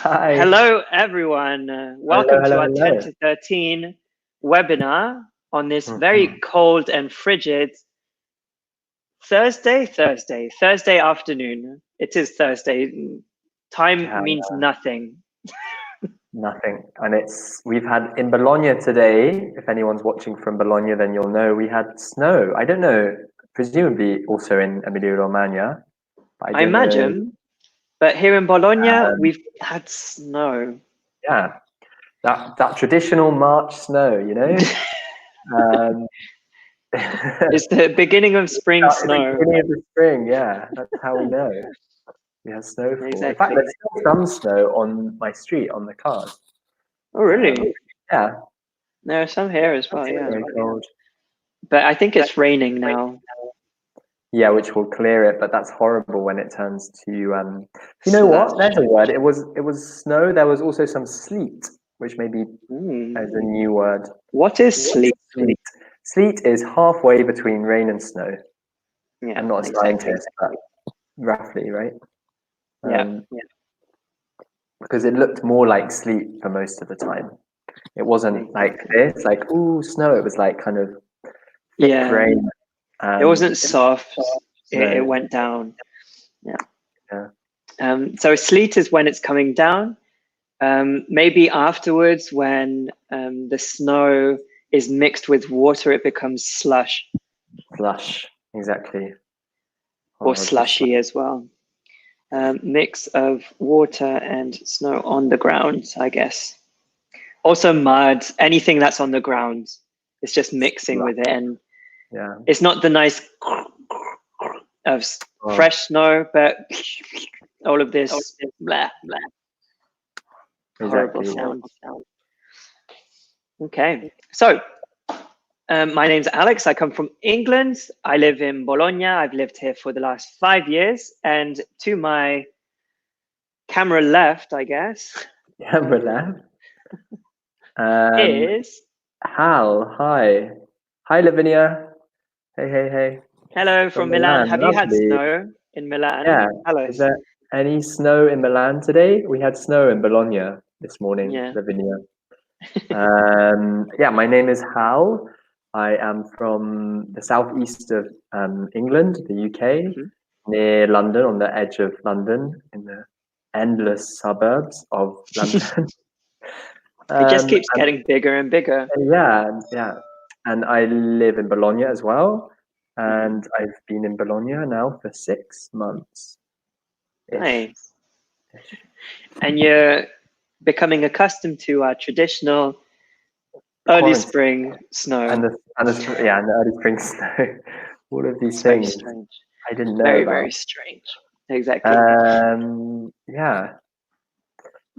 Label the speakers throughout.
Speaker 1: Hi.
Speaker 2: Hello, everyone. Welcome to our 10 to 13 webinar on this very cold and frigid Thursday afternoon. It is Thursday. Time means nothing.
Speaker 1: Nothing. And we've had in Bologna today, if anyone's watching from Bologna, then you'll know we had snow. I don't know, presumably also in Emilia-Romagna.
Speaker 2: I imagine. But here in Bologna, we've had snow.
Speaker 1: Yeah, that traditional March snow, you know?
Speaker 2: It's the beginning of spring snow.
Speaker 1: The beginning of the spring, yeah. That's how we know. We have snowfall.
Speaker 2: Exactly.
Speaker 1: In fact, there's still some snow on my street, on the cars.
Speaker 2: Oh, really?
Speaker 1: Yeah.
Speaker 2: There are some here as well, yeah.
Speaker 1: Very cold.
Speaker 2: But I think it's raining now.
Speaker 1: Yeah, which will clear it, but that's horrible when it turns to you know what? There's a word. It was snow. There was also some sleet, which maybe is a new word.
Speaker 2: What is sleet?
Speaker 1: Sleet is halfway between rain and snow.
Speaker 2: Yeah,
Speaker 1: I'm not a scientist, but roughly, right?
Speaker 2: Yeah.
Speaker 1: Because it looked more like sleet for most of the time. It wasn't like this, like ooh, snow. It was like kind of thick rain.
Speaker 2: It wasn't soft. It went down. Yeah. So sleet is when it's coming down. Maybe afterwards, when the snow is mixed with water, it becomes slush.
Speaker 1: Slush, exactly.
Speaker 2: Or slushy as well. Mix of water and snow on the ground, I guess. Also mud, anything that's on the ground. It's just mixing with it, and it's not the nice of fresh snow, but all of this blah blah. Horrible sound. Okay, so my name's Alex. I come from England. I live in Bologna. I've lived here for the last 5 years, and to my camera left, I guess.
Speaker 1: Camera left.
Speaker 2: Is
Speaker 1: Hal. Hi. Hi, Lavinia. Hey.
Speaker 2: Hello from Milan. Have you had snow in Milan?
Speaker 1: Yeah.
Speaker 2: Hello.
Speaker 1: Is there any snow in Milan today? We had snow in Bologna this morning, Lavinia. Yeah, my name is Hal. I am from the southeast of England, the UK, near London, on the edge of London, in the endless suburbs of London.
Speaker 2: It just keeps getting bigger and bigger.
Speaker 1: Yeah. And I live in Bologna as well. And I've been in Bologna now for 6 months.
Speaker 2: Nice. And you're becoming accustomed to our traditional early spring snow.
Speaker 1: And the early spring snow. All of these things.
Speaker 2: Very strange.
Speaker 1: I didn't know
Speaker 2: Very,
Speaker 1: about.
Speaker 2: very strange. Exactly.
Speaker 1: Yeah.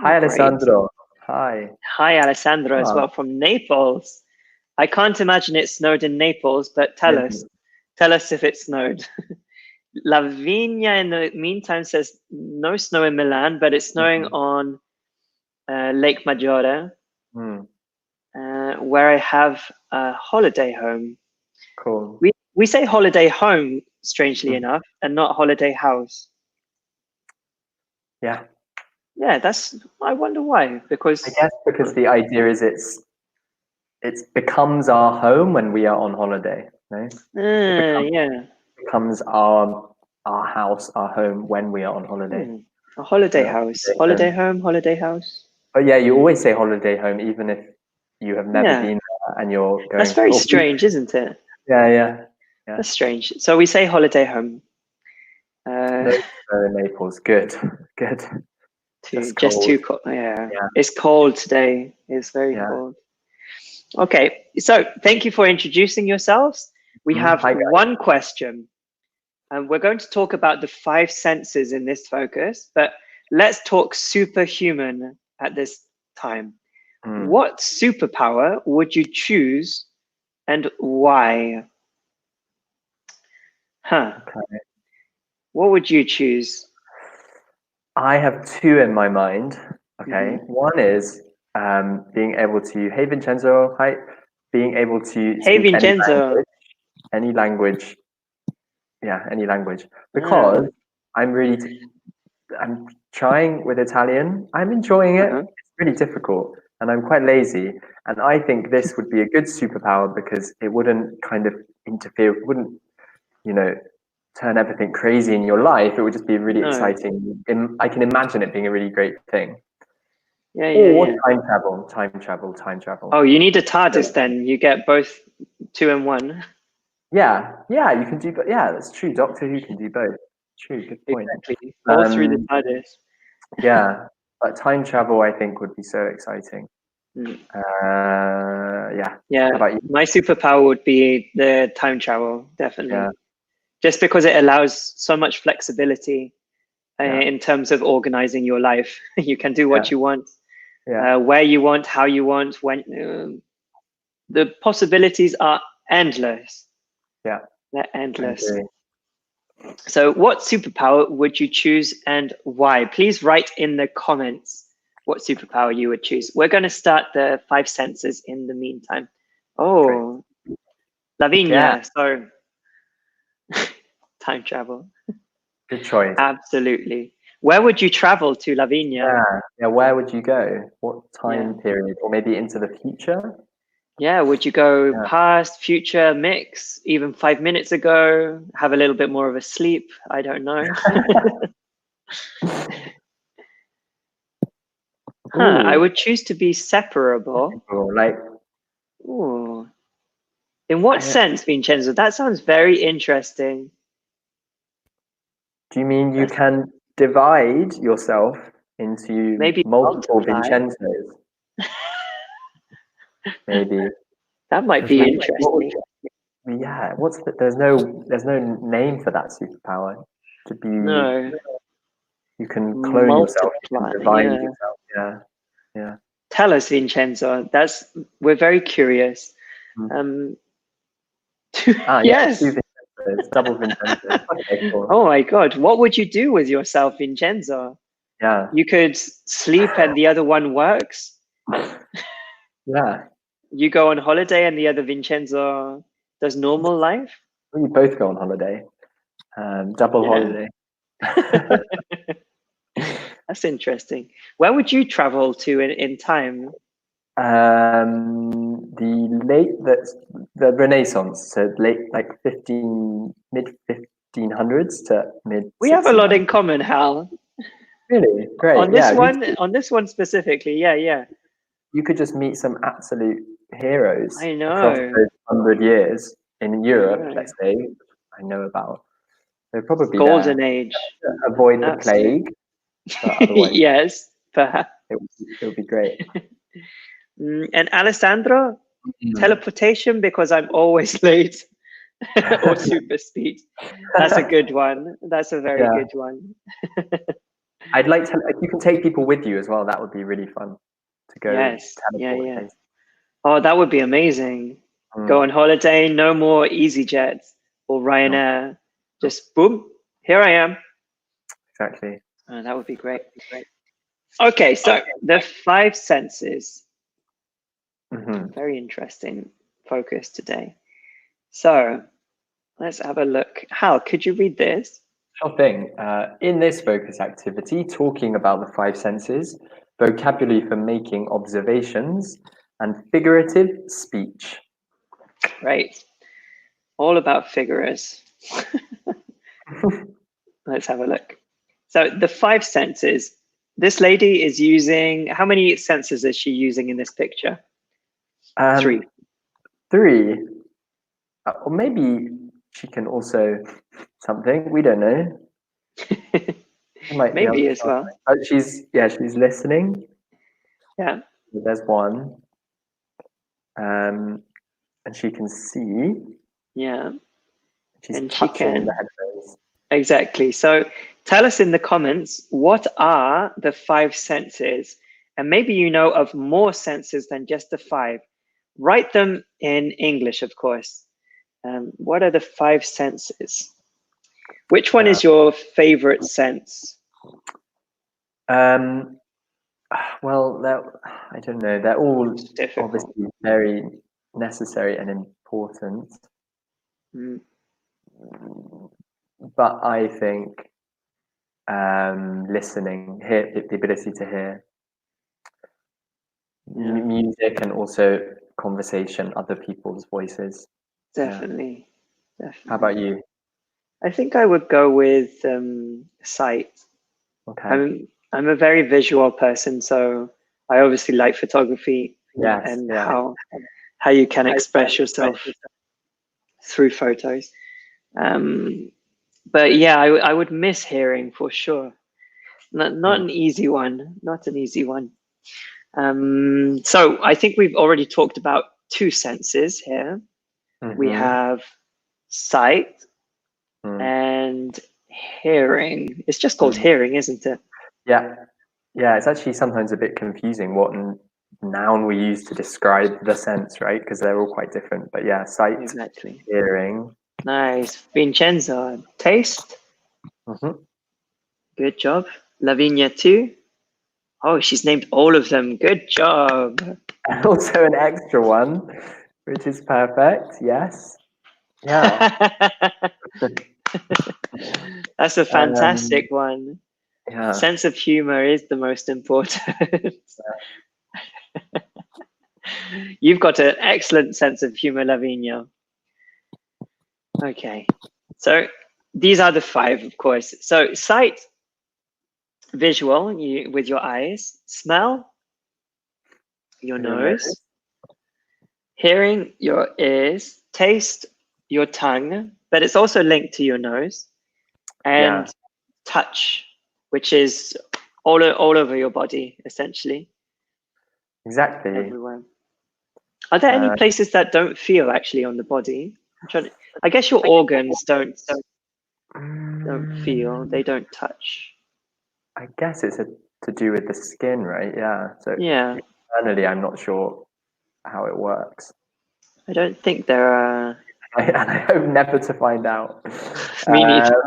Speaker 1: Hi, Alessandro. Hi.
Speaker 2: Hi, Alessandro, as well from Naples. I can't imagine it snowed in Naples, but tell us if it snowed. Lavinia, in the meantime, says no snow in Milan, but it's snowing on Lake Maggiore, where I have a holiday home.
Speaker 1: Cool.
Speaker 2: We say holiday home, strangely enough, and not holiday house.
Speaker 1: Yeah.
Speaker 2: Yeah, I wonder why. Because
Speaker 1: I guess because the idea is it becomes our home when we are on holiday, right?
Speaker 2: It
Speaker 1: becomes our house, our home when we are on holiday.
Speaker 2: A holiday house, holiday home, holiday house.
Speaker 1: But yeah, you always say holiday home, even if you have never been there and you're going.
Speaker 2: That's very strange, isn't it?
Speaker 1: Yeah.
Speaker 2: That's strange. So we say holiday home.
Speaker 1: Naples, good.
Speaker 2: Just too cold. Yeah, it's cold today. It's very cold. Okay, so thank you for introducing yourselves. We have one question, and we're going to talk about the 5 senses in this focus, but let's talk superhuman at this time. What superpower would you choose and why? What would you choose?
Speaker 1: I have 2 in my mind. Okay. One is being able to, hey Vincenzo, hi, being able to speak any language. Yeah, any language. Because I'm really I'm trying with Italian. I'm enjoying it.
Speaker 2: Uh-huh.
Speaker 1: It's really difficult, and I'm quite lazy. And I think this would be a good superpower because it wouldn't kind of interfere, wouldn't, you know, turn everything crazy in your life. It would just be really exciting. I can imagine it being a really great thing. Or time travel.
Speaker 2: Oh, you need a TARDIS then. You get both 2 in 1.
Speaker 1: Yeah, you can do. Yeah, that's true. Doctor Who can do both. True, good point.
Speaker 2: Exactly. All through the TARDIS.
Speaker 1: Yeah, but time travel, I think, would be so exciting. Yeah.
Speaker 2: Yeah.
Speaker 1: How about you?
Speaker 2: My superpower would be the time travel, definitely.
Speaker 1: Yeah.
Speaker 2: Just because it allows so much flexibility in terms of organizing your life. You can do what you want, where you want, how you want, when. The possibilities are endless.
Speaker 1: Yeah.
Speaker 2: They're endless. So what superpower would you choose and why? Please write in the comments what superpower you would choose. We're going to start the 5 senses in the meantime. Oh, great. Lavinia, so time travel.
Speaker 1: Good choice.
Speaker 2: Absolutely. Where would you travel to, Lavinia?
Speaker 1: Yeah, where would you go? What time period? Or maybe into the future?
Speaker 2: Yeah, would you go past, future, mix, even 5 minutes ago, have a little bit more of a sleep? I don't know. I would choose to be separable.
Speaker 1: Like,
Speaker 2: ooh. In what sense, Vincenzo? That sounds very interesting.
Speaker 1: Do you mean you can divide yourself into
Speaker 2: maybe
Speaker 1: multiple Vincenzos? Maybe.
Speaker 2: That might be interesting.
Speaker 1: Yeah, there's no name for that superpower. To be you can clone yourself, you can divide yourself. Yeah.
Speaker 2: Tell us, Vincenzo. We're very curious. Yes.
Speaker 1: Double Vincenzo. Okay, cool.
Speaker 2: Oh my God. What would you do with yourself, Vincenzo?
Speaker 1: Yeah.
Speaker 2: You could sleep and the other one works.
Speaker 1: Yeah.
Speaker 2: You go on holiday and the other Vincenzo does normal life.
Speaker 1: We both go on holiday. Double holiday.
Speaker 2: That's interesting. Where would you travel to in time?
Speaker 1: The Renaissance, so like mid 1500s to mid.
Speaker 2: We have a lot in common, Hal.
Speaker 1: Really? Great.
Speaker 2: On this one specifically, yeah.
Speaker 1: You could just meet some absolute heroes
Speaker 2: across
Speaker 1: those 100 years in Europe, let's say, I know about. They're probably
Speaker 2: golden age.
Speaker 1: Avoid the plague.
Speaker 2: Yes, perhaps.
Speaker 1: It would be great.
Speaker 2: And Alessandro, teleportation because I'm always late. Or super speed. That's a good one. That's a very good one.
Speaker 1: I'd like to. You can take people with you as well. That would be really fun to go.
Speaker 2: Yes. Yeah. Oh, that would be amazing. Go on holiday. No more EasyJet or Ryanair. Just boom. Here I am.
Speaker 1: Exactly.
Speaker 2: Oh, that would be great. Okay, so the 5 senses. Very interesting focus today. So let's have a look. Hal, could you read this?
Speaker 1: Sure thing. In this focus activity, talking about the 5 senses, vocabulary for making observations, and figurative speech.
Speaker 2: Right. All about figures. Let's have a look. So the 5 senses. This lady is using, how many senses is she using in this picture? 3.
Speaker 1: 3. Or maybe she can also something. We don't know.
Speaker 2: Maybe as well.
Speaker 1: She's listening.
Speaker 2: Yeah.
Speaker 1: There's one. And she can see.
Speaker 2: Yeah.
Speaker 1: She's touching the headphones.
Speaker 2: Exactly. So tell us in the comments, what are the 5 senses? And maybe you know of more senses than just the 5. Write them in English, of course. What are the 5 senses? Which one is your favorite sense?
Speaker 1: Well, I don't know. They're all obviously very necessary and important. But I think listening, the ability to hear. Music and also conversation, other people's voices.
Speaker 2: Definitely.
Speaker 1: How about you?
Speaker 2: I think I would go with sight.
Speaker 1: Okay.
Speaker 2: I'm a very visual person, so I obviously like photography and how you can express yourself through photos. But yeah, I would miss hearing for sure. Not an easy one. Not an easy one. So I think we've already talked about two senses here. We have sight and hearing. It's just called hearing, isn't it?
Speaker 1: Yeah. It's actually sometimes a bit confusing what noun we use to describe the sense, right? Because they're all quite different. But yeah, sight,
Speaker 2: exactly.
Speaker 1: Hearing.
Speaker 2: Nice. Vincenzo, taste. Good job. Lavinia too. Oh, she's named all of them. Good job.
Speaker 1: And also an extra one, which is perfect. Yes. Yeah.
Speaker 2: That's a fantastic one.
Speaker 1: Yeah.
Speaker 2: Sense of humor is the most important. You've got an excellent sense of humor, Lavinia. Okay. So these are the 5, of course. So sight, visual, with your eyes. Smell, your nose. Hearing, your ears. Taste, your tongue, but it's also linked to your nose. And touch, which is all over your body, essentially.
Speaker 1: Exactly.
Speaker 2: Everywhere. Are there any places that don't feel actually on the body? I guess your organs don't feel, they don't touch.
Speaker 1: I guess it's to do with the skin, right? Yeah. So internally, I'm not sure how it works.
Speaker 2: I don't think there are.
Speaker 1: And I hope never to find out.
Speaker 2: Me neither.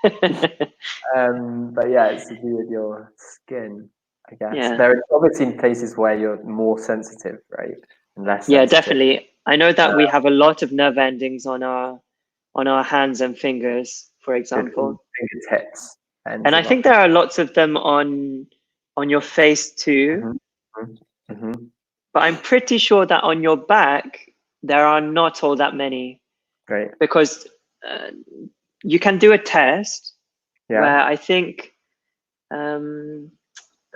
Speaker 1: But yeah, it's to do with your skin, I guess.
Speaker 2: Yeah.
Speaker 1: There are obviously places where you're more sensitive, right? And less sensitive.
Speaker 2: Definitely. I know that we have a lot of nerve endings on our hands and fingers, for example.
Speaker 1: Fingertips.
Speaker 2: And I think there are lots of them on your face too. But I'm pretty sure that on your back, there are not all that many.
Speaker 1: Great.
Speaker 2: Because you can do a test where I think, can't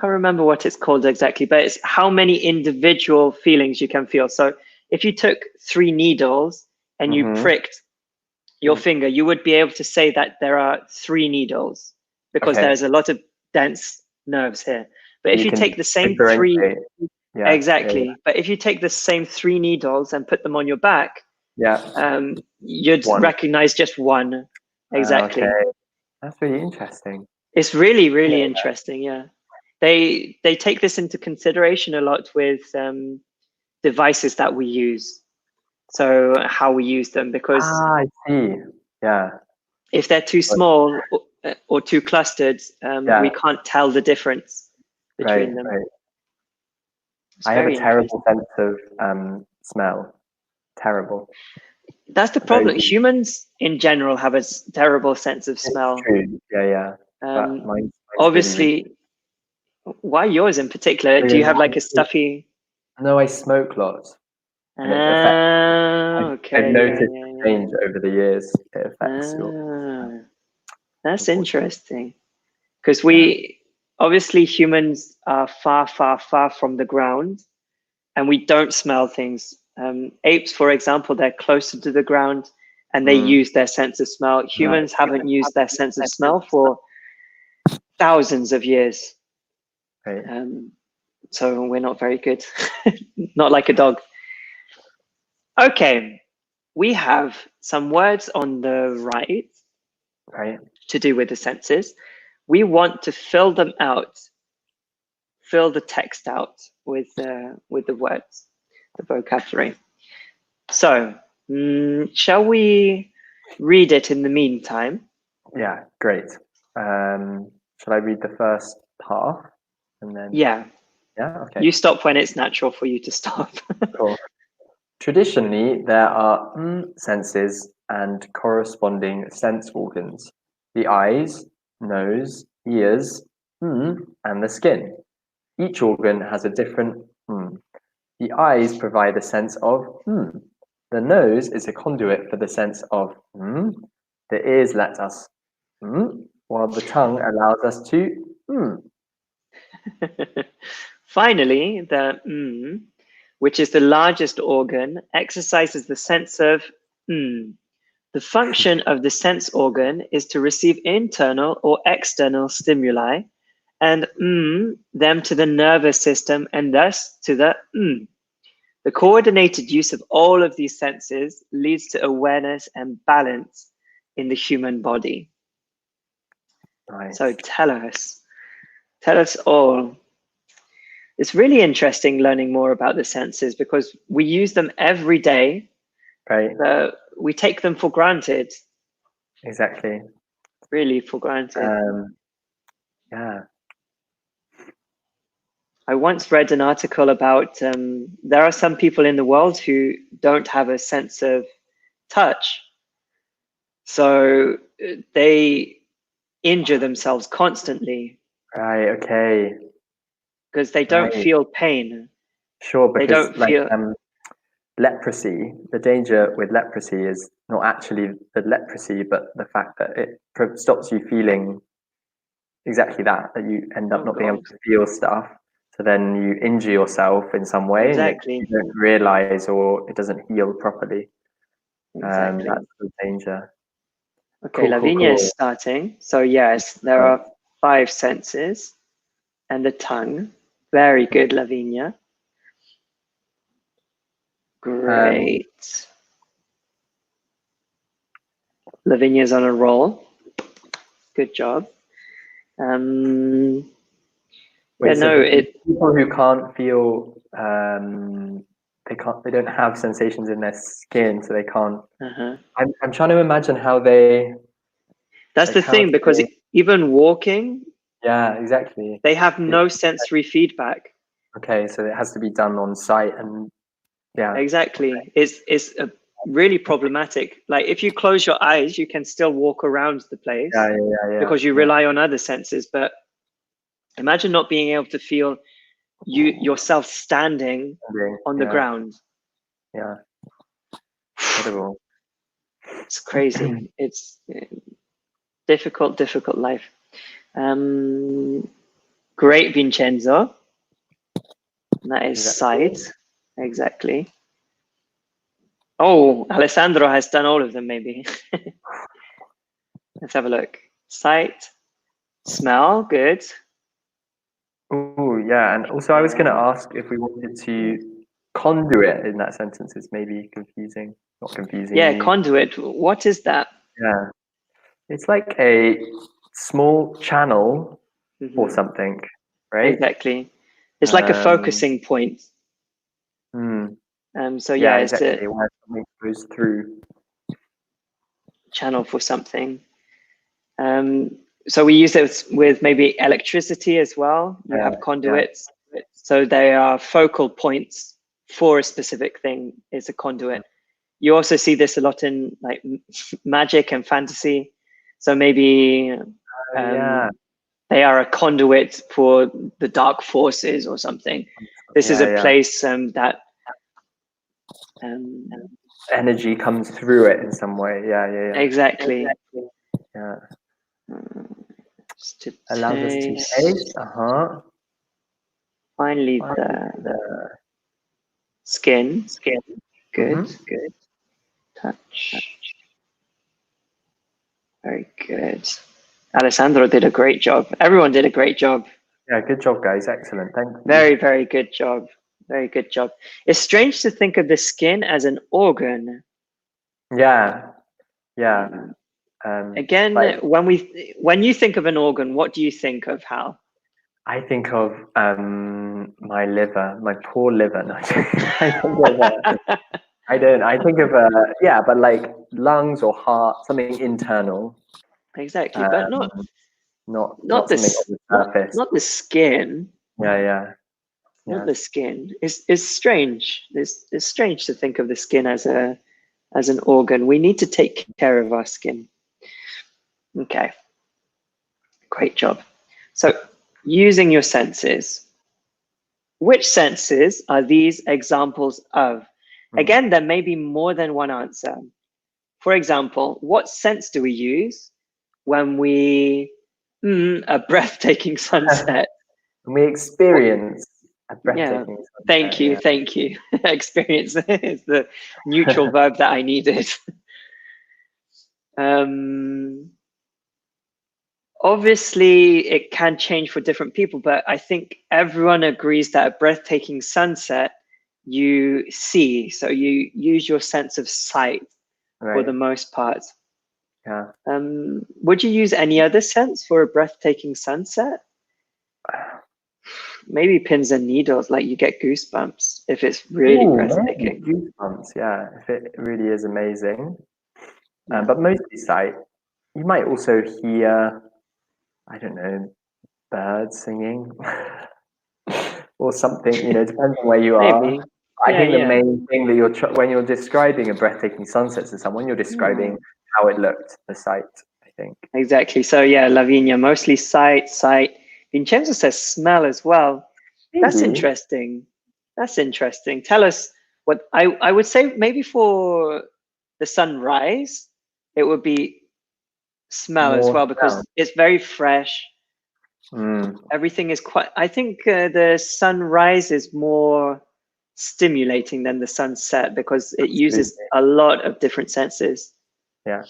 Speaker 2: remember what it's called exactly, but it's how many individual feelings you can feel. So if you took 3 needles and you pricked your finger, you would be able to say that there are 3 needles because there's a lot of dense nerves here. But if you take the same 3, but if you take the same 3 needles and put them on your back, you'd recognize just one. Exactly.
Speaker 1: Okay. That's really interesting.
Speaker 2: It's really, really interesting. Yeah. They take this into consideration a lot with devices that we use. So how we use them, because
Speaker 1: I see. Yeah.
Speaker 2: If they're too small or too clustered, we can't tell the difference between them.
Speaker 1: Right. I have a terrible sense of smell. Terrible.
Speaker 2: That's the problem. Humans in general have a terrible sense of smell.
Speaker 1: True. Yeah. Mine's
Speaker 2: obviously, why yours in particular? Do you have like a stuffy?
Speaker 1: No, I smoke lots.
Speaker 2: Okay.
Speaker 1: I've noticed the change over the years. It affects your.
Speaker 2: That's interesting, because obviously humans are far, far, far from the ground, and we don't smell things. Apes, for example, they're closer to the ground, and they use their sense of smell. Humans haven't used their sense of smell for thousands of years.
Speaker 1: Right.
Speaker 2: So we're not very good. Not like a dog. Okay, we have some words on the right to do with the senses. We want to fill them out, fill the text out with the words, the vocabulary. So, shall we read it in the meantime?
Speaker 1: Yeah, great. Shall I read the first part and then?
Speaker 2: Yeah.
Speaker 1: Yeah. Okay.
Speaker 2: You stop when it's natural for you to stop.
Speaker 1: Cool. Traditionally, there are senses and corresponding sense organs. The eyes, nose, ears, and the skin. Each organ has a different The eyes provide a sense of The nose is a conduit for the sense of The ears let us while the tongue allows us to
Speaker 2: Finally, the which is the largest organ, exercises the sense of The function of the sense organ is to receive internal or external stimuli and them to the nervous system and thus to the The coordinated use of all of these senses leads to awareness and balance in the human body.
Speaker 1: Nice.
Speaker 2: So tell us all. It's really interesting learning more about the senses because we use them every day.
Speaker 1: Right.
Speaker 2: We take them for granted.
Speaker 1: Exactly.
Speaker 2: Really for granted.
Speaker 1: Yeah.
Speaker 2: I once read an article about there are some people in the world who don't have a sense of touch. So they injure themselves constantly.
Speaker 1: Right, okay.
Speaker 2: Because they don't feel pain.
Speaker 1: Sure, because
Speaker 2: they don't feel
Speaker 1: leprosy, the danger with leprosy is not actually the leprosy, but the fact that it stops you feeling exactly that you end up not being able to feel stuff. So then you injure yourself in some way
Speaker 2: exactly.
Speaker 1: and you don't realize or it doesn't heal properly.
Speaker 2: Exactly.
Speaker 1: That's the danger.
Speaker 2: Okay, Lavinia is starting. So yes, there are 5 senses and the tongue. Very good, Lavinia. Great. Lavinia's on a roll. Good job.
Speaker 1: People who can't feel they don't have sensations in their skin, so they can't I'm trying to imagine how
Speaker 2: that's the thing, because even walking,
Speaker 1: yeah, exactly,
Speaker 2: they have no sensory feedback.
Speaker 1: Okay, so it has to be done on site, and yeah,
Speaker 2: exactly. It's really problematic. Like if you close your eyes, you can still walk around the place because you rely on other senses. But imagine not being able to feel yourself standing on the ground.
Speaker 1: Yeah, incredible.
Speaker 2: It's crazy. It's difficult life. Great, Vincenzo. That is sight. Exactly. Oh, Alessandro has done all of them, maybe. Let's have a look. Sight, smell, good.
Speaker 1: Oh, yeah. And also I was going to ask if we wanted to conduit in that sentence. It's maybe confusing. Not confusing.
Speaker 2: Yeah, conduit. What is that?
Speaker 1: Yeah. It's like a small channel or something, right?
Speaker 2: Exactly. It's like a focusing point. So yeah,
Speaker 1: exactly. It's where something goes through.
Speaker 2: Channel for something. So we use it with maybe electricity as well. You have conduits. So they are focal points for a specific thing. It's a conduit. You also see this a lot in like magic and fantasy. So maybe they are a conduit for the dark forces or something. This is a place that
Speaker 1: energy comes through it in some way. Yeah.
Speaker 2: Exactly.
Speaker 1: Yeah. Allows us to taste.
Speaker 2: Finally, the skin. Good. Good. Touch. Very good. Alessandro did a great job. Everyone did a great job.
Speaker 1: Yeah, good job, guys. Excellent. Thank you.
Speaker 2: Very, very good job. Very good job. It's strange to think of the skin as an organ.
Speaker 1: Yeah.
Speaker 2: Again, when you think of an organ, what do you think of, Hal?
Speaker 1: I think of my liver, my poor liver. No, I don't. I think of but like lungs or heart, something internal.
Speaker 2: Exactly, but not
Speaker 1: something on the surface.
Speaker 2: Not the skin.
Speaker 1: Yeah.
Speaker 2: Not the skin. It's strange. It's strange to think of the skin as an organ. We need to take care of our skin. Okay. Great job. So using your senses, which senses are these examples of? Again, there may be more than one answer. For example, what sense do we use when we a breathtaking sunset?
Speaker 1: We experience a breathtaking sunset.
Speaker 2: Thank you, thank you. Experience is the neutral verb that I needed. Obviously, it can change for different people, but I think everyone agrees that a breathtaking sunset you see. So you use your sense of sight for the most part.
Speaker 1: Yeah.
Speaker 2: Would you use any other sense for a breathtaking sunset? Maybe pins and needles, like you get goosebumps if it's really breathtaking.
Speaker 1: Goosebumps, yeah, if it really is amazing. But mostly sight. You might also hear, I don't know, birds singing or something. You know, depends on where you are.
Speaker 2: Maybe.
Speaker 1: I think the main thing that when you're describing a breathtaking sunset to someone, you're describing how it looked, the sight, I think.
Speaker 2: Exactly. So yeah, Lavinia, mostly sight. Vincenzo says smell as well. Maybe. That's interesting. That's interesting. Tell us what I would say maybe for the sunrise, it would be smell as well, because it's very fresh. Everything is quite, I think the sunrise is more stimulating than the sunset because it uses a lot of different senses.
Speaker 1: Yeah.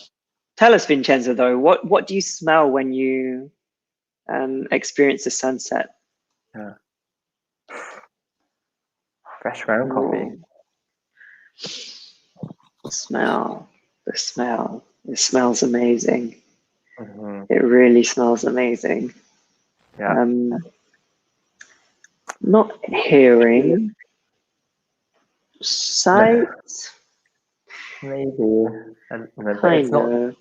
Speaker 2: Tell us, Vincenzo, though, what do you smell when you experience the sunset?
Speaker 1: Yeah. Fresh ground coffee.
Speaker 2: The smell. It smells amazing. It really smells amazing.
Speaker 1: Yeah.
Speaker 2: Not hearing. Sight.
Speaker 1: Maybe.
Speaker 2: Kind of.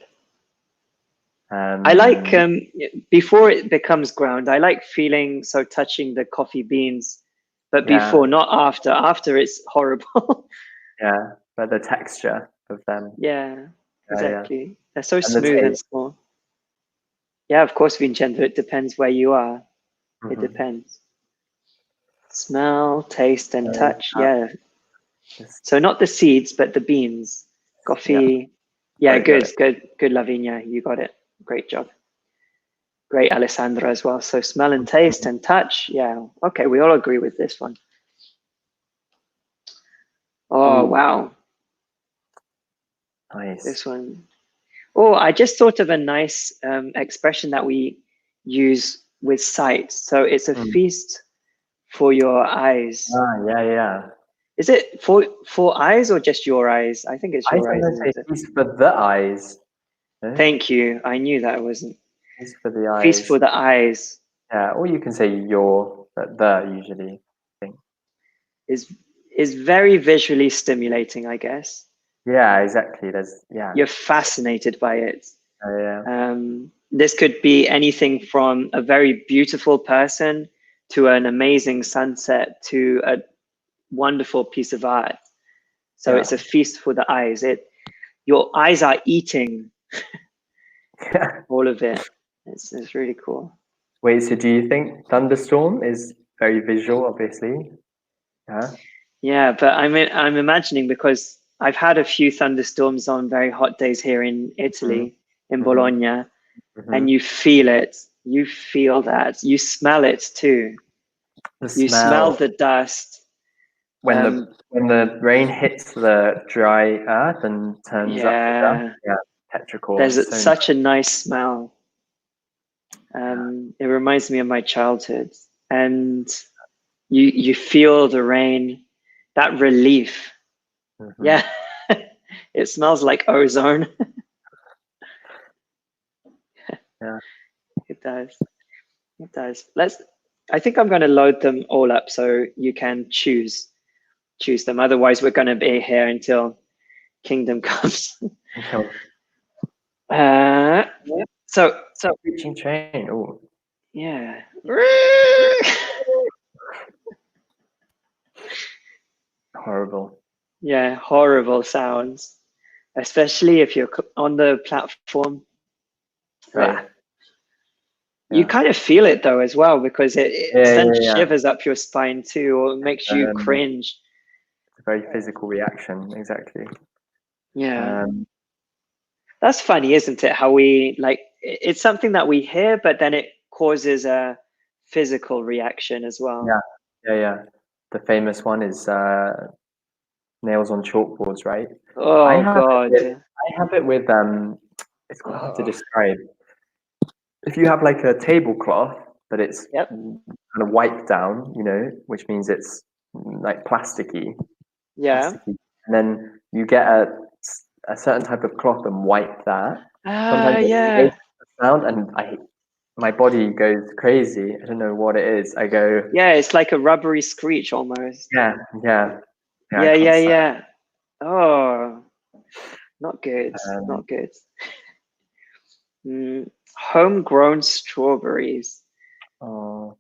Speaker 2: I like, before it becomes ground, I like feeling, so touching the coffee beans, but before, not after. After it's horrible.
Speaker 1: Yeah, but the texture of them.
Speaker 2: Yeah, exactly. Yeah. They're so smooth and small. Yeah, of course, Vincenzo, it depends where you are. It depends. Smell, taste, and touch, yeah. So not the seeds, but the beans. Coffee. Yeah, good, Lavinia, you got it. Great job. Great, Alessandra, as well. So smell and taste and touch. Yeah, okay, we all agree with this one. Oh, wow.
Speaker 1: Nice.
Speaker 2: This one. Oh, I just thought of a nice expression that we use with sight. So it's a feast for your eyes.
Speaker 1: Yeah.
Speaker 2: Is it for eyes or just your eyes? I think it's your eyes.
Speaker 1: I say feast for the eyes.
Speaker 2: Thank you. I knew that wasn't.
Speaker 1: Feast for the eyes.
Speaker 2: Feast for the eyes.
Speaker 1: Yeah, or you can say your, but the usually, I think.
Speaker 2: Is very visually stimulating, I guess.
Speaker 1: Yeah, exactly.
Speaker 2: You're fascinated by it.
Speaker 1: Yeah.
Speaker 2: This could be anything from a very beautiful person to an amazing sunset to a wonderful piece of art. So it's a feast for the eyes. Your eyes are eating all of it. It's really cool.
Speaker 1: Wait, so do you think thunderstorm is very visual, obviously?
Speaker 2: Yeah, but I'm imagining, because I've had a few thunderstorms on very hot days here in Italy, in Bologna, and you feel it. You feel that. You smell it too. You smell the dust.
Speaker 1: When the rain hits the dry earth and turns up the dust, petrichor.
Speaker 2: There's such a nice smell. It reminds me of my childhood, and you feel the rain, that relief. Yeah, it smells like ozone.
Speaker 1: Yeah,
Speaker 2: it does. I think I'm going to load them all up so you can choose them. Otherwise, we're going to be here until Kingdom comes. So
Speaker 1: reaching train. Oh,
Speaker 2: yeah.
Speaker 1: Horrible.
Speaker 2: Yeah, horrible sounds, especially if you're on the platform.
Speaker 1: Right.
Speaker 2: You kind of feel it though as well, because it sends shivers up your spine too, or it makes you cringe.
Speaker 1: It's a very physical reaction, exactly.
Speaker 2: Yeah. That's funny, isn't it? How we it's something that we hear, but then it causes a physical reaction as well.
Speaker 1: Yeah. The famous one is nails on chalkboards, right?
Speaker 2: Oh God.
Speaker 1: I have it with it's quite hard to describe. If you have like a tablecloth, but it's kind of wiped down, which means it's like plasticky.
Speaker 2: Yeah.
Speaker 1: Plasticky. And then you get a certain type of cloth and wipe that. Sometimes it makes a sound, and my body goes crazy. I don't know what it is. I go.
Speaker 2: Yeah, it's like a rubbery screech almost.
Speaker 1: Yeah.
Speaker 2: Oh, not good. Not good. Homegrown strawberries.
Speaker 1: Oh.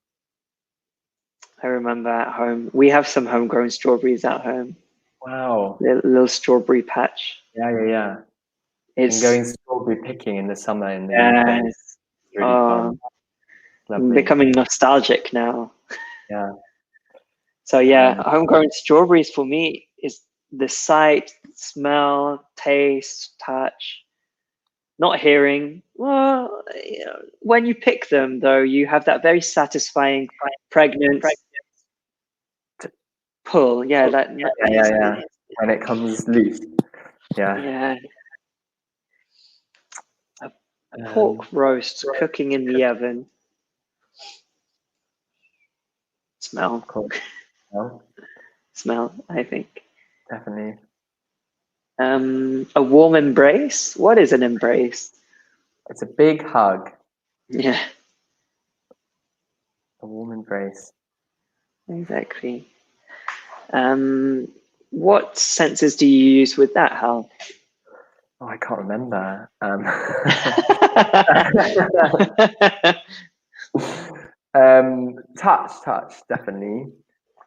Speaker 2: I remember at home. We have some homegrown strawberries at home.
Speaker 1: Wow.
Speaker 2: Little strawberry patch.
Speaker 1: Yeah.
Speaker 2: It's
Speaker 1: going strawberry picking in the summer in the UK. It's really fun.
Speaker 2: I'm becoming nostalgic now.
Speaker 1: Yeah.
Speaker 2: So homegrown strawberries for me is the sight, smell, taste, touch. Not hearing. Well, when you pick them, though, you have that very satisfying, pregnant pull. Yeah,
Speaker 1: when it comes loose.
Speaker 2: Yeah. A pork roast cooking in the oven. Smell.
Speaker 1: Cool.
Speaker 2: Smell, I think.
Speaker 1: Definitely.
Speaker 2: A warm embrace. What is an embrace?
Speaker 1: It's a big hug.
Speaker 2: Yeah.
Speaker 1: A warm embrace.
Speaker 2: Exactly. What senses do you use with that, Hal?
Speaker 1: Oh, I can't remember. Touch, definitely.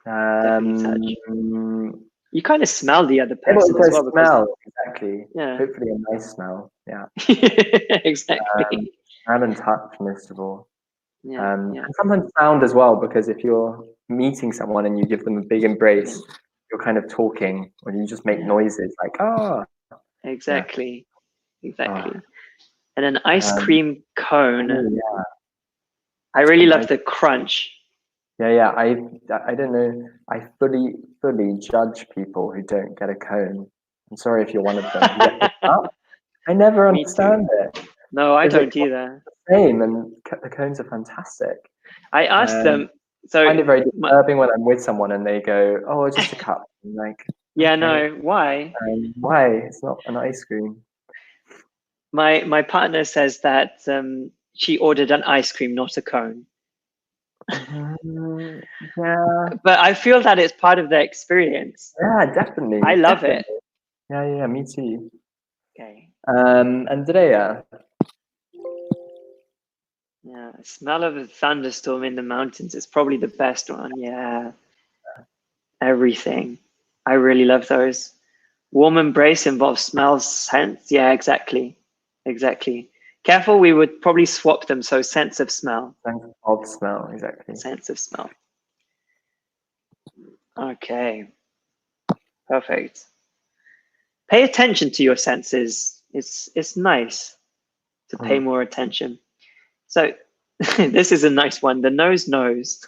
Speaker 2: Definitely touch. You kind of smell the other person as well.
Speaker 1: Smell, exactly.
Speaker 2: Yeah.
Speaker 1: Hopefully a nice smell. Yeah.
Speaker 2: Exactly.
Speaker 1: And touch, most of all.
Speaker 2: Yeah.
Speaker 1: And sometimes sound as well, because if you're meeting someone and you give them a big embrace, you're kind of talking, or you just make noises like, oh.
Speaker 2: Exactly. And an ice cream cone. I really love the crunch.
Speaker 1: Yeah. I don't know. I fully judge people who don't get a cone. I'm sorry if you're one of them. I never understand it.
Speaker 2: No, I don't either.
Speaker 1: Same, and the cones are fantastic.
Speaker 2: I asked them. So
Speaker 1: I find it very disturbing when I'm with someone and they go, "Oh, it's just a cup." I'm like,
Speaker 2: yeah, okay. No, why?
Speaker 1: Why? It's not an ice cream.
Speaker 2: My partner says that she ordered an ice cream, not a cone.
Speaker 1: Yeah.
Speaker 2: But I feel that it's part of the experience.
Speaker 1: Yeah, definitely.
Speaker 2: I love it.
Speaker 1: Yeah, me too.
Speaker 2: Okay.
Speaker 1: Andrea.
Speaker 2: Yeah, smell of a thunderstorm in the mountains is probably the best one. Yeah. Everything. I really love those. Warm embrace involves smells, scents. Yeah, exactly. Careful, we would probably swap them. So sense of smell.
Speaker 1: Sense of smell, exactly.
Speaker 2: Sense of smell. Okay. Perfect. Pay attention to your senses. It's nice to pay more attention. So this is a nice one. The nose knows.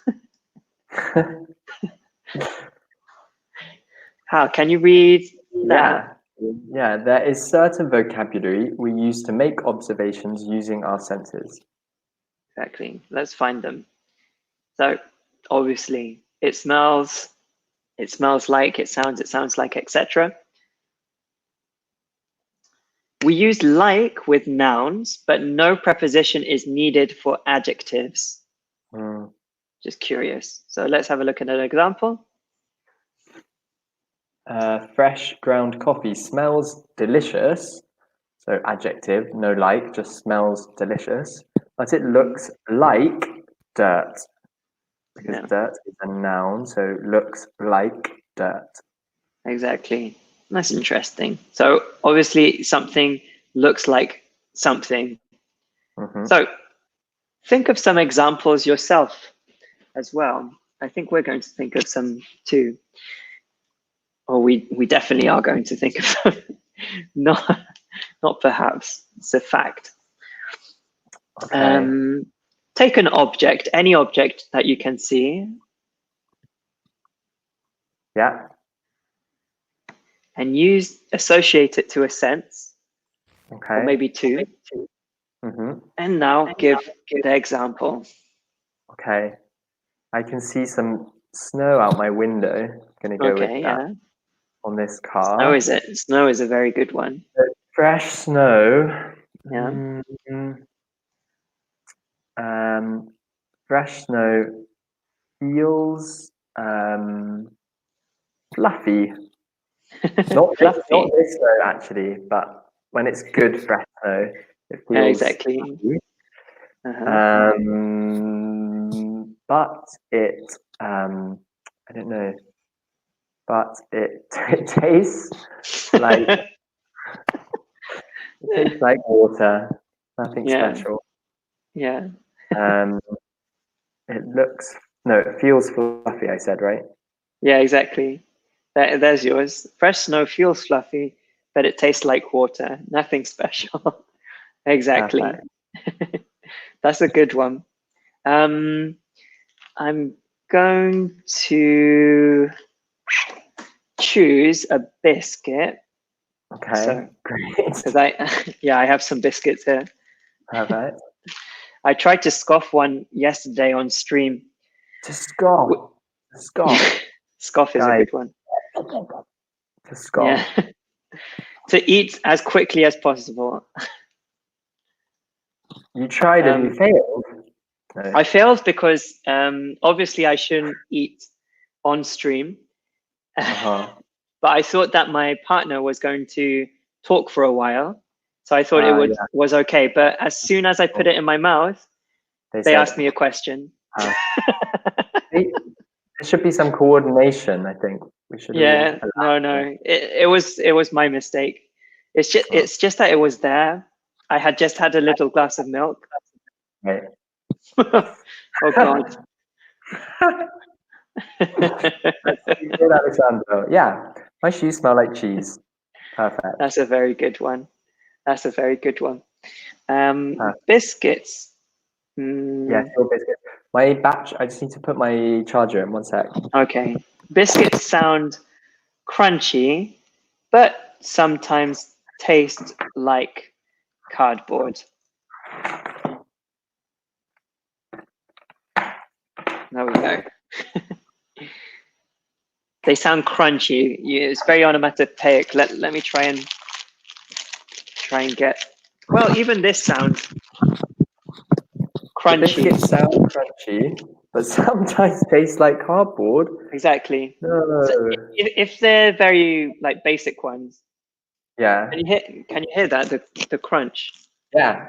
Speaker 2: How can you read that?
Speaker 1: Yeah, there is certain vocabulary we use to make observations using our senses.
Speaker 2: Exactly. Let's find them. So obviously it smells like, it sounds like, etc. We use like with nouns, but no preposition is needed for adjectives. Just curious. So let's have a look at an example.
Speaker 1: Fresh ground coffee smells delicious. So adjective, no like, just smells delicious. But it looks like dirt. Because dirt is a noun, so looks like dirt.
Speaker 2: Exactly. That's interesting. So obviously something looks like something. So think of some examples yourself as well. I think we're going to think of some too. Or we definitely are going to think of some. Not perhaps, it's a fact.
Speaker 1: Okay.
Speaker 2: Take an object, any object that you can see.
Speaker 1: Yeah.
Speaker 2: And associate it to a sense.
Speaker 1: Okay.
Speaker 2: Or maybe two. And now give the example.
Speaker 1: Okay. I can see some snow out my window. I'm going to go with that on this car.
Speaker 2: Snow is a very good one.
Speaker 1: Fresh snow.
Speaker 2: Yeah.
Speaker 1: Fresh snow feels fluffy. Not fluffy. Not this snow actually, but when it's good fresh snow, it feels
Speaker 2: exactly.
Speaker 1: But it I don't know. But it tastes like water. Nothing special.
Speaker 2: Yeah.
Speaker 1: It feels fluffy, I said, right?
Speaker 2: Yeah, exactly. There's yours. Fresh snow feels fluffy, but it tastes like water. Nothing special. Exactly. That's a good one. I'm going to choose a biscuit.
Speaker 1: Okay, great.
Speaker 2: Because I have some biscuits here.
Speaker 1: Perfect.
Speaker 2: I tried to scoff one yesterday on stream.
Speaker 1: To scoff.
Speaker 2: Scoff is a good one.
Speaker 1: To scoff.
Speaker 2: Yeah. To eat as quickly as possible.
Speaker 1: You tried and you failed?
Speaker 2: No. I failed because obviously I shouldn't eat on stream. But I thought that my partner was going to talk for a while. So I thought it was okay. But as soon as I put it in my mouth, they asked me a question.
Speaker 1: There should be some coordination, I think. We should.
Speaker 2: Yeah, no. It was my mistake. It's just that it was there. I had just had a little glass of milk.
Speaker 1: Right.
Speaker 2: Oh God.
Speaker 1: Good, Alexander. Yeah, my shoes smell like cheese. Perfect.
Speaker 2: That's a very good one. Biscuits.
Speaker 1: Yeah, still biscuits. My batch, I just need to put my charger in 1 sec.
Speaker 2: Okay. Biscuits sound crunchy, but sometimes taste like cardboard. There we go. They sound crunchy. It's very onomatopoeic. Let me try and get. Well, even this sounds crunchy.
Speaker 1: The biscuits sound crunchy, but sometimes taste like cardboard.
Speaker 2: Exactly.
Speaker 1: No.
Speaker 2: So if they're very basic ones.
Speaker 1: Yeah.
Speaker 2: Can you hear that the crunch?
Speaker 1: Yeah.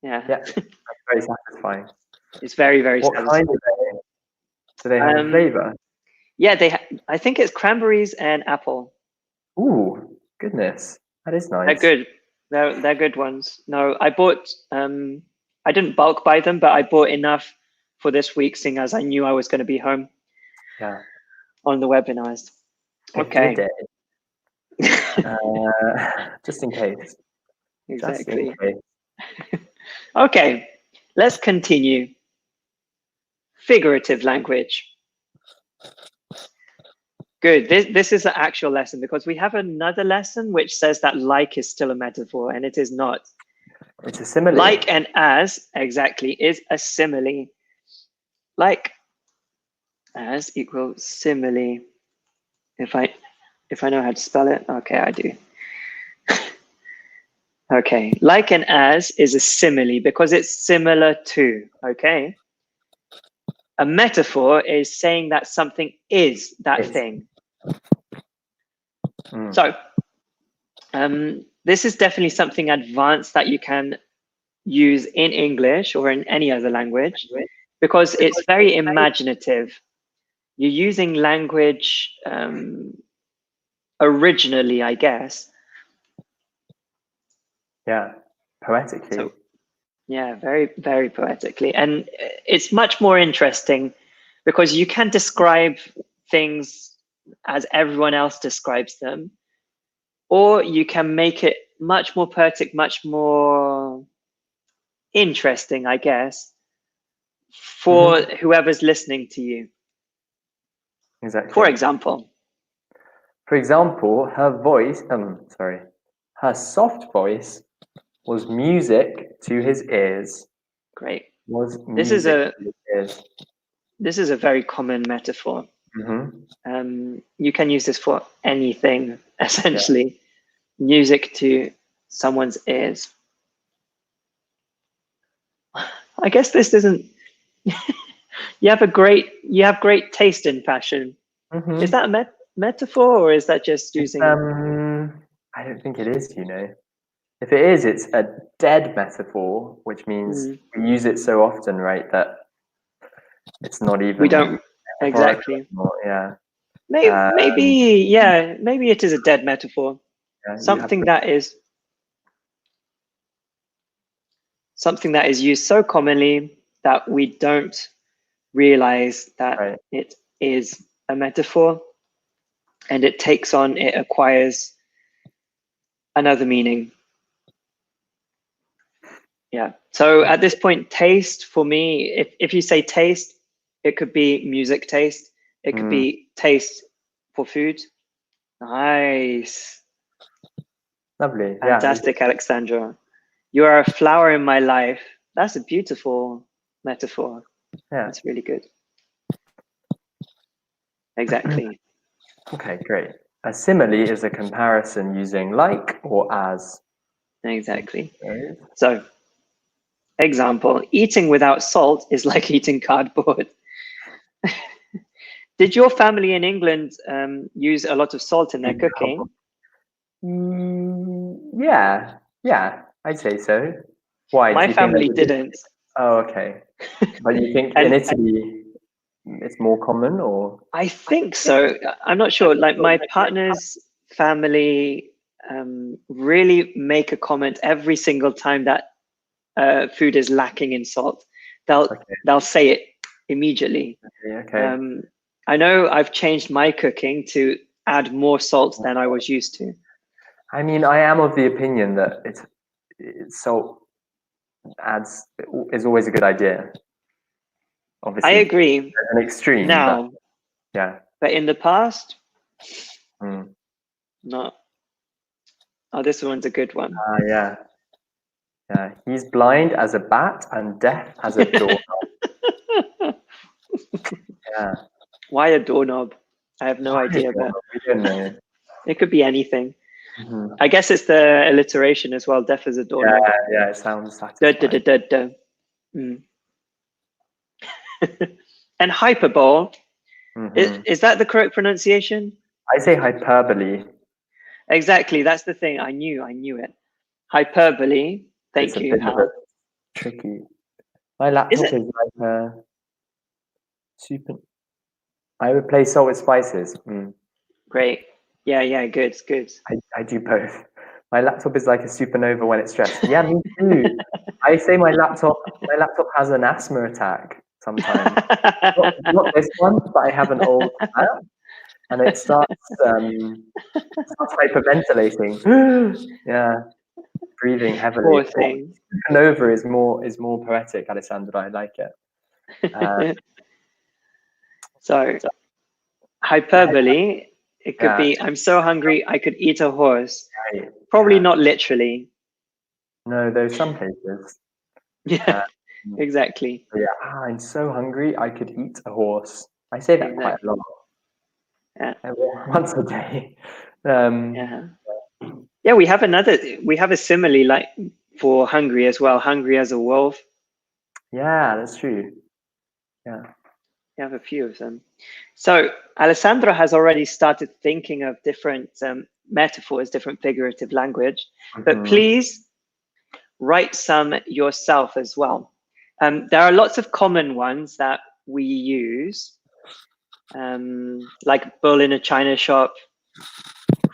Speaker 2: Yeah.
Speaker 1: Yeah. That's very satisfying.
Speaker 2: It's very, very satisfying.
Speaker 1: What kind of they? Do they have a flavor?
Speaker 2: Yeah, I think it's cranberries and apple.
Speaker 1: Ooh, goodness. That is nice.
Speaker 2: They're good. They're good ones. No, I bought I didn't bulk buy them, but I bought enough for this week, seeing as I knew I was going to be home.
Speaker 1: Yeah.
Speaker 2: On the webinars. Okay.
Speaker 1: Just in case.
Speaker 2: Exactly. Just in case. Okay, let's continue. Figurative language. Good. This is the actual lesson, because we have another lesson which says that like is still a metaphor, and it is not.
Speaker 1: It's a simile.
Speaker 2: Like and as, exactly, is a simile. Like as equals simile. If I know how to spell it, okay, I do. Okay, like and as is a simile because it's similar to, okay? A metaphor is saying that something is that thing. So this is definitely something advanced that you can use in English or in any other language, because it's very imaginative. You're using language originally, I guess.
Speaker 1: Yeah, poetically.
Speaker 2: Yeah, very, very poetically. And it's much more interesting because you can describe things as everyone else describes them, or you can make it much more poetic, much more interesting, I guess, for whoever's listening to you.
Speaker 1: Exactly.
Speaker 2: For example,
Speaker 1: her soft voice was music to his ears.
Speaker 2: Great.
Speaker 1: Was music to his ears.
Speaker 2: This is a very common metaphor. You can use this for anything, essentially. Yeah. Music to someone's ears. I guess this doesn't. you have great taste in fashion. Is that a metaphor, or is that just using?
Speaker 1: I don't think it is. If it is, it's a dead metaphor, which means we use it so often, right, that it's not even.
Speaker 2: We don't exactly.
Speaker 1: Anymore. Yeah.
Speaker 2: Maybe it is a dead metaphor. Yeah, something that is used so commonly that we don't realize that it is a metaphor, and it acquires another meaning. Yeah. So at this point, taste for me, if you say taste, it could be music taste. It could be taste for food. Nice.
Speaker 1: Lovely.
Speaker 2: Fantastic, yeah. Alexandra. You are a flower in my life. That's a beautiful metaphor. Yeah. That's really good. Exactly.
Speaker 1: Okay, great. A simile is a comparison using like or as.
Speaker 2: Exactly. So, example, eating without salt is like eating cardboard. Did your family in England use a lot of salt in their cooking?
Speaker 1: Yeah, I'd say so. Why?
Speaker 2: My family didn't.
Speaker 1: Oh, okay. But you think in Italy it's more common, or?
Speaker 2: I think so. I'm not sure. Like my partner's family really make a comment every single time that food is lacking in salt. They'll say it immediately.
Speaker 1: Okay.
Speaker 2: I know I've changed my cooking to add more salt than I was used to.
Speaker 1: I mean, I am of the opinion that salt is always a good idea. Obviously,
Speaker 2: I agree.
Speaker 1: An extreme
Speaker 2: now,
Speaker 1: but
Speaker 2: in the past, no. Oh, this one's a good one.
Speaker 1: Yeah. He's blind as a bat and deaf as a doorknob. Yeah.
Speaker 2: Why a doorknob? I have no idea, but
Speaker 1: we don't know.
Speaker 2: It could be anything. I guess it's the alliteration as well. Deaf as a doorknob.
Speaker 1: Yeah, it sounds satisfying.
Speaker 2: And hyperbole, is that the correct pronunciation?
Speaker 1: I say hyperbole.
Speaker 2: Exactly, that's the thing. I knew it. Hyperbole. Thank you, Hal.
Speaker 1: Tricky. My laptop is like a super. I would play salt with spices.
Speaker 2: Great. Yeah, good.
Speaker 1: I do both. My laptop is like a supernova when it's stressed. Yeah, me too. I say my laptop has an asthma attack sometimes. not this one, but I have an old app, and it starts hyperventilating. Yeah, breathing heavily.
Speaker 2: Poor thing.
Speaker 1: Supernova is more poetic, Alessandra. I like it.
Speaker 2: So hyperbole. It could be, I'm so hungry, I could eat a horse.
Speaker 1: Right.
Speaker 2: Probably not literally.
Speaker 1: No, there's some places.
Speaker 2: Yeah, exactly.
Speaker 1: Yeah, I'm so hungry, I could eat a horse. I say that quite a lot.
Speaker 2: Yeah.
Speaker 1: Once a day.
Speaker 2: Yeah, we have a simile like for hungry as well. Hungry as a wolf.
Speaker 1: Yeah, that's true. Yeah.
Speaker 2: We have a few of them. So Alessandro has already started thinking of different metaphors, different figurative language, but please write some yourself as well. There are lots of common ones that we use, like bull in a china shop,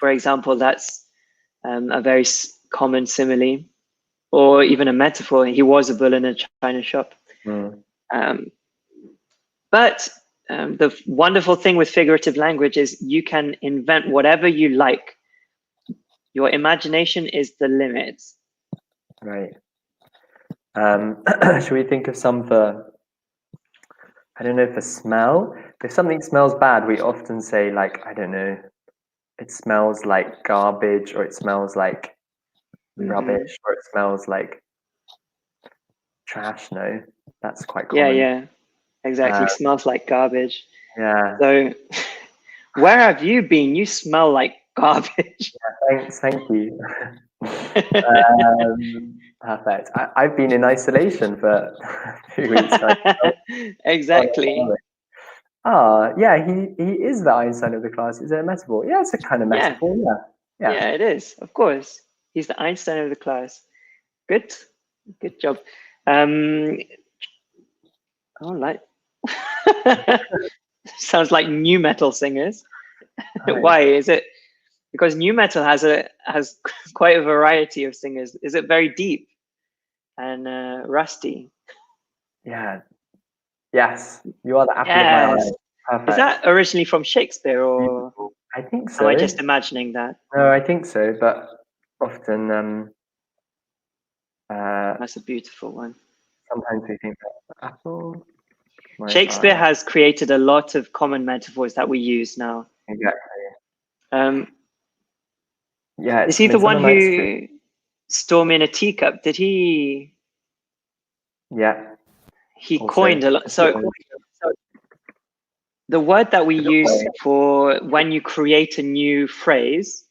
Speaker 2: for example. That's a very common simile. or even a metaphor. He was a bull in a china shop. But the wonderful thing with figurative language is you can invent whatever you like. Your imagination is the limit.
Speaker 1: Right. Should we think of some for, I don't know, for smell? If something smells bad, we often say like, I don't know, it smells like garbage, or it smells like rubbish, or it smells like trash. No, that's quite common.
Speaker 2: Yeah, exactly. Smells like garbage.
Speaker 1: Yeah.
Speaker 2: So where have you been? You smell like garbage.
Speaker 1: Yeah, thank you. Perfect. I've been in isolation for 2 weeks.
Speaker 2: Exactly.
Speaker 1: Yeah, he is the Einstein of the class. Is it a metaphor? Yeah, it's a kind of metaphor.
Speaker 2: Yeah, it is. Of course, he's the Einstein of the class. Good job. Like sounds like new metal singers. Why is it? Because new metal has quite a variety of singers. Is it very deep and rusty?
Speaker 1: Yeah. Yes, you are the apple of my eye. Perfect.
Speaker 2: Is that originally from Shakespeare, or
Speaker 1: I think so?
Speaker 2: Am I just imagining that?
Speaker 1: No, I think so, but often
Speaker 2: that's a beautiful one.
Speaker 1: Sometimes we think that apple.
Speaker 2: Shakespeare has created a lot of common metaphors that we use now.
Speaker 1: Exactly. Yeah.
Speaker 2: Is he the one who storm in a teacup? Did he?
Speaker 1: Yeah.
Speaker 2: He coined a lot. So the word that we use for when you create a new phrase,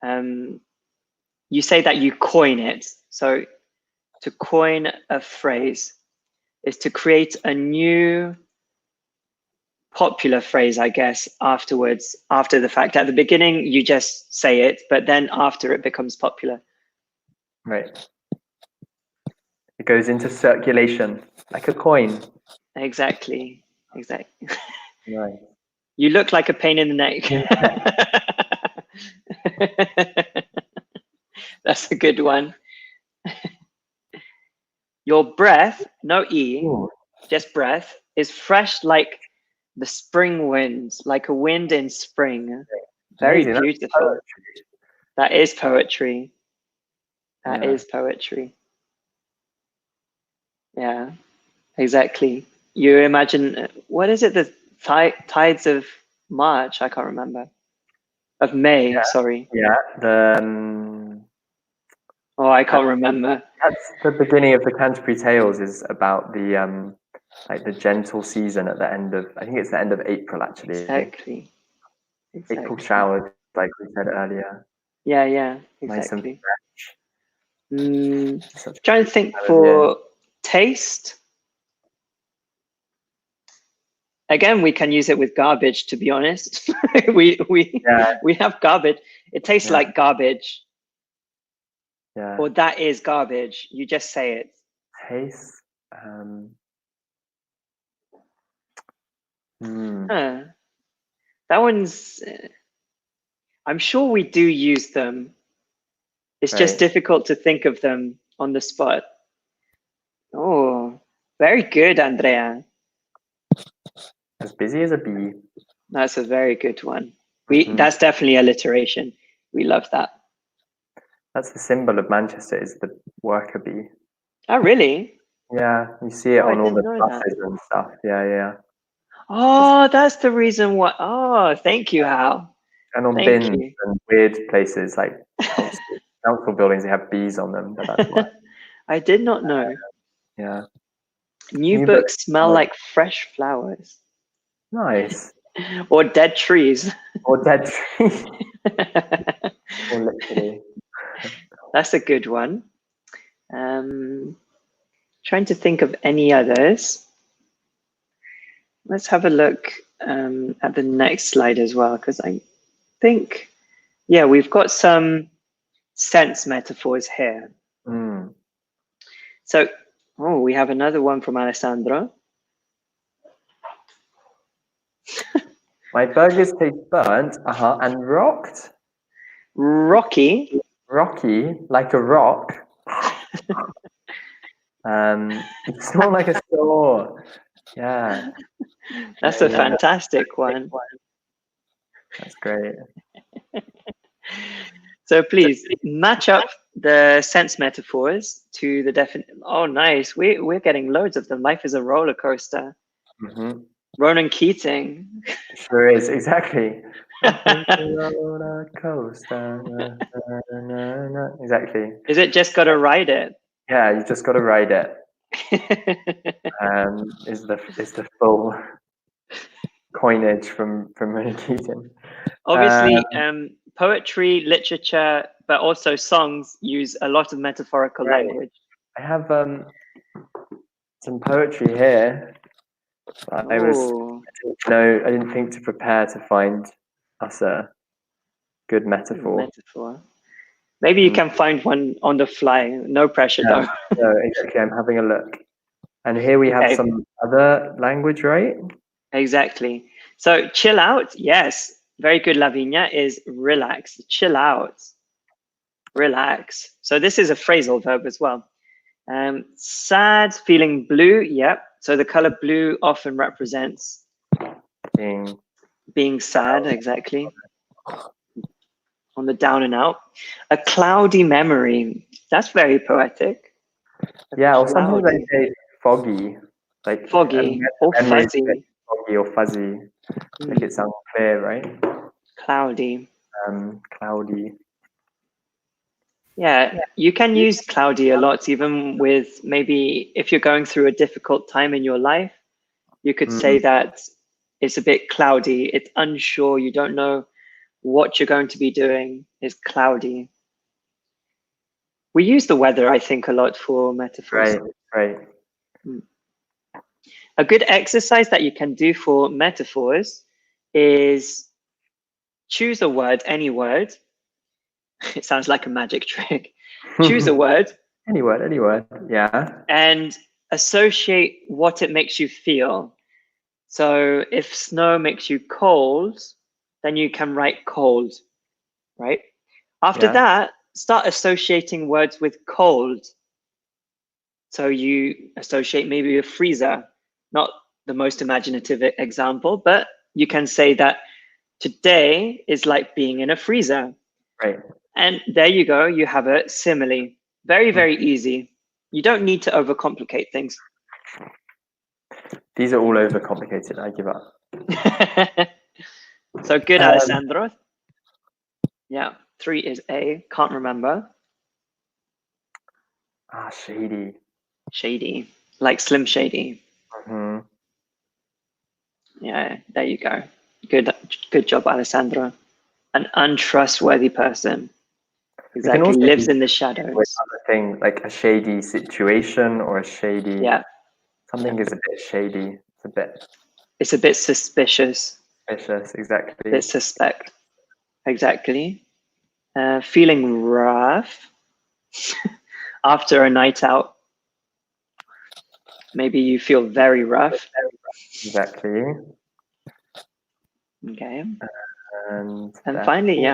Speaker 2: you say that you coin it. So to coin a phrase is to create a new popular phrase, I guess, afterwards, after the fact. At the beginning, you just say it, but then after it becomes popular.
Speaker 1: Right. It goes into circulation like a coin.
Speaker 2: Exactly.
Speaker 1: Right.
Speaker 2: You look like a pain in the neck. That's a good one. Your breath, no E, just breath, is fresh like the spring winds, like a wind in spring. Very beautiful. That is poetry. That is poetry. Yeah, exactly. You imagine, what is it? The tides of March? I can't remember. Of May, sorry.
Speaker 1: Yeah,
Speaker 2: I can't remember.
Speaker 1: That's the beginning of the Canterbury Tales, is about the like the gentle season at the end of, I think it's the end of April actually.
Speaker 2: Exactly.
Speaker 1: April showers, like we said earlier.
Speaker 2: Yeah, exactly. Trying to think for taste. Again, we can use it with garbage, to be honest. we have garbage. It tastes like garbage.
Speaker 1: Yeah.
Speaker 2: Or that is garbage. You just say it.
Speaker 1: Taste.
Speaker 2: That one's, I'm sure we do use them. It's just difficult to think of them on the spot. Oh, very good, Andrea.
Speaker 1: As busy as a bee.
Speaker 2: That's a very good one. That's definitely alliteration. We love that.
Speaker 1: That's the symbol of Manchester, is the worker bee.
Speaker 2: Oh, really?
Speaker 1: Yeah, you see it on all the buses and stuff. Yeah.
Speaker 2: Oh, that's the reason why. Oh, thank you, Hal.
Speaker 1: And on bins and weird places like council buildings, they have bees on them. But that's why.
Speaker 2: I did not know.
Speaker 1: Yeah.
Speaker 2: New books smell like fresh flowers.
Speaker 1: Nice.
Speaker 2: Or dead trees.
Speaker 1: Or dead trees. Or literally.
Speaker 2: That's a good one. Trying to think of any others. Let's have a look at the next slide as well, because I think, we've got some sense metaphors here. So, we have another one from Alessandro.
Speaker 1: My burgers taste burnt, and rocked.
Speaker 2: Rocky,
Speaker 1: like a rock. It's not like a store. Yeah.
Speaker 2: That's a fantastic one.
Speaker 1: That's great.
Speaker 2: So please match up the sense metaphors to the definition. Oh, nice. We're getting loads of them. Life is a roller coaster.
Speaker 1: Mm-hmm.
Speaker 2: Ronan Keating.
Speaker 1: Sure is, exactly. Roller coaster. Exactly.
Speaker 2: Is it just gotta ride it?
Speaker 1: Yeah, you just gotta ride it. Is the full coinage from Ronan Keating.
Speaker 2: Obviously, poetry, literature, but also songs use a lot of metaphorical language.
Speaker 1: I have some poetry here. I didn't think to prepare to find us a good metaphor.
Speaker 2: Maybe you can find one on the fly. No pressure, though.
Speaker 1: No, exactly. I'm having a look. And here we have some other language, right?
Speaker 2: Exactly. So chill out. Yes. Very good, Lavinia, is relax. Chill out. Relax. So this is a phrasal verb as well. Sad, feeling blue. Yep. So the color blue often represents being sad. Exactly. On the down and out. A cloudy memory. That's very poetic.
Speaker 1: Yeah, or sometimes I say foggy. Like
Speaker 2: foggy or fuzzy.
Speaker 1: Foggy or fuzzy. Make it sound clear, right?
Speaker 2: Cloudy.
Speaker 1: Cloudy.
Speaker 2: Yeah, you can use cloudy a lot, even with maybe if you're going through a difficult time in your life, you could say that it's a bit cloudy. It's unsure. You don't know what you're going to be doing. It's cloudy. We use the weather, I think, a lot for metaphors.
Speaker 1: Right.
Speaker 2: A good exercise that you can do for metaphors is choose a word, any word. It sounds like a magic trick. Choose a word.
Speaker 1: Any word. Yeah.
Speaker 2: And associate what it makes you feel. So if snow makes you cold, then you can write cold, right? After that, start associating words with cold. So you associate maybe a freezer, not the most imaginative example, but you can say that today is like being in a freezer.
Speaker 1: Right.
Speaker 2: And there you go. You have a simile. Very, very easy. You don't need to overcomplicate things.
Speaker 1: These are all overcomplicated. I give up.
Speaker 2: So good, Alessandro. Yeah, 3 is A. Can't remember.
Speaker 1: Shady.
Speaker 2: Shady, like Slim Shady.
Speaker 1: Mm-hmm.
Speaker 2: Yeah, there you go. Good job, Alessandro. An untrustworthy person. Exactly, lives in the shadows.
Speaker 1: Another thing, like a shady situation or a shady.
Speaker 2: Yeah.
Speaker 1: Something is a bit shady.
Speaker 2: It's a bit suspicious.
Speaker 1: Suspicious, exactly.
Speaker 2: A bit suspect. Exactly. Feeling rough after a night out. Maybe you feel very rough.
Speaker 1: Exactly.
Speaker 2: Okay.
Speaker 1: And
Speaker 2: finally,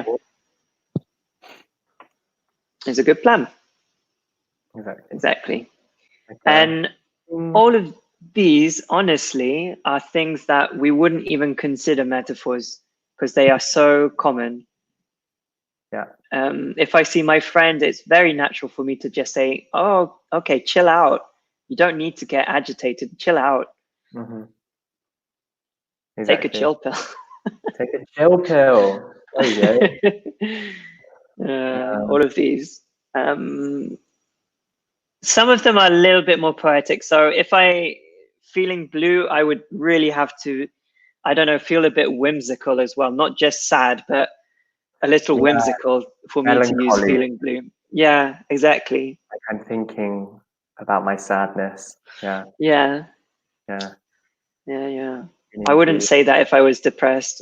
Speaker 2: it's a good plan. Exactly. Okay. And all of these, honestly, are things that we wouldn't even consider metaphors because they are so common.
Speaker 1: Yeah.
Speaker 2: If I see my friend, it's very natural for me to just say, oh, okay, chill out. You don't need to get agitated. Chill out.
Speaker 1: Mm-hmm. Exactly.
Speaker 2: Take a chill pill.
Speaker 1: Take a chill pill. There you
Speaker 2: go. All of these. Some of them are a little bit more poetic. So if feeling blue, I would really have to, I don't know, feel a bit whimsical as well. Not just sad, but a little whimsical for me to use feeling blue. Yeah, exactly.
Speaker 1: Like I'm thinking about my sadness. Yeah.
Speaker 2: Yeah.
Speaker 1: Yeah.
Speaker 2: Yeah, yeah. I wouldn't say that if I was depressed.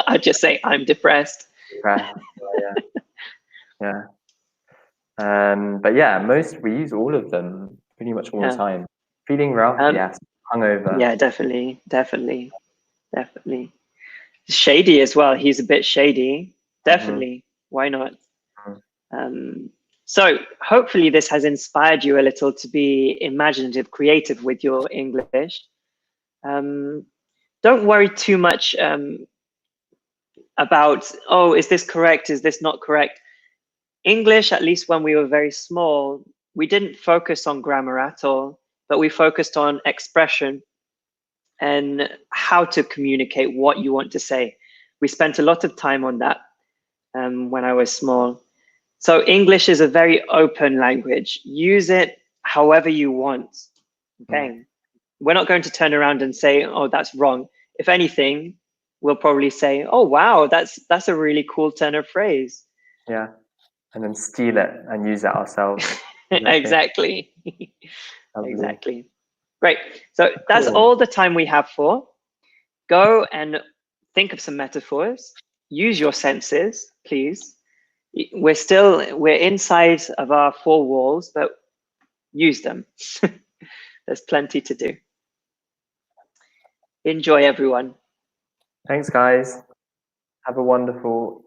Speaker 2: I'd just say I'm depressed.
Speaker 1: Depressed. Yeah. But yeah, we use all of them pretty much all the time. Feeling rough, yes. Hungover.
Speaker 2: Yeah, definitely. Shady as well. He's a bit shady. Definitely. Why not? So hopefully this has inspired you a little to be imaginative, creative with your English. Don't worry too much about, oh, is this correct? Is this not correct? English, at least when we were very small, we didn't focus on grammar at all, but we focused on expression and how to communicate what you want to say. We spent a lot of time on that when I was small. So English is a very open language. Use it however you want. Okay. We're not going to turn around and say, oh, that's wrong. If anything, we'll probably say, oh, wow, that's a really cool turn of phrase.
Speaker 1: Yeah. And then steal it and use it ourselves.
Speaker 2: Exactly. Exactly. Great. So that's all the time we have for. Go and think of some metaphors. Use your senses, please. We're inside of our four walls, but use them. There's plenty to do. Enjoy, everyone.
Speaker 1: Thanks, guys. Have a wonderful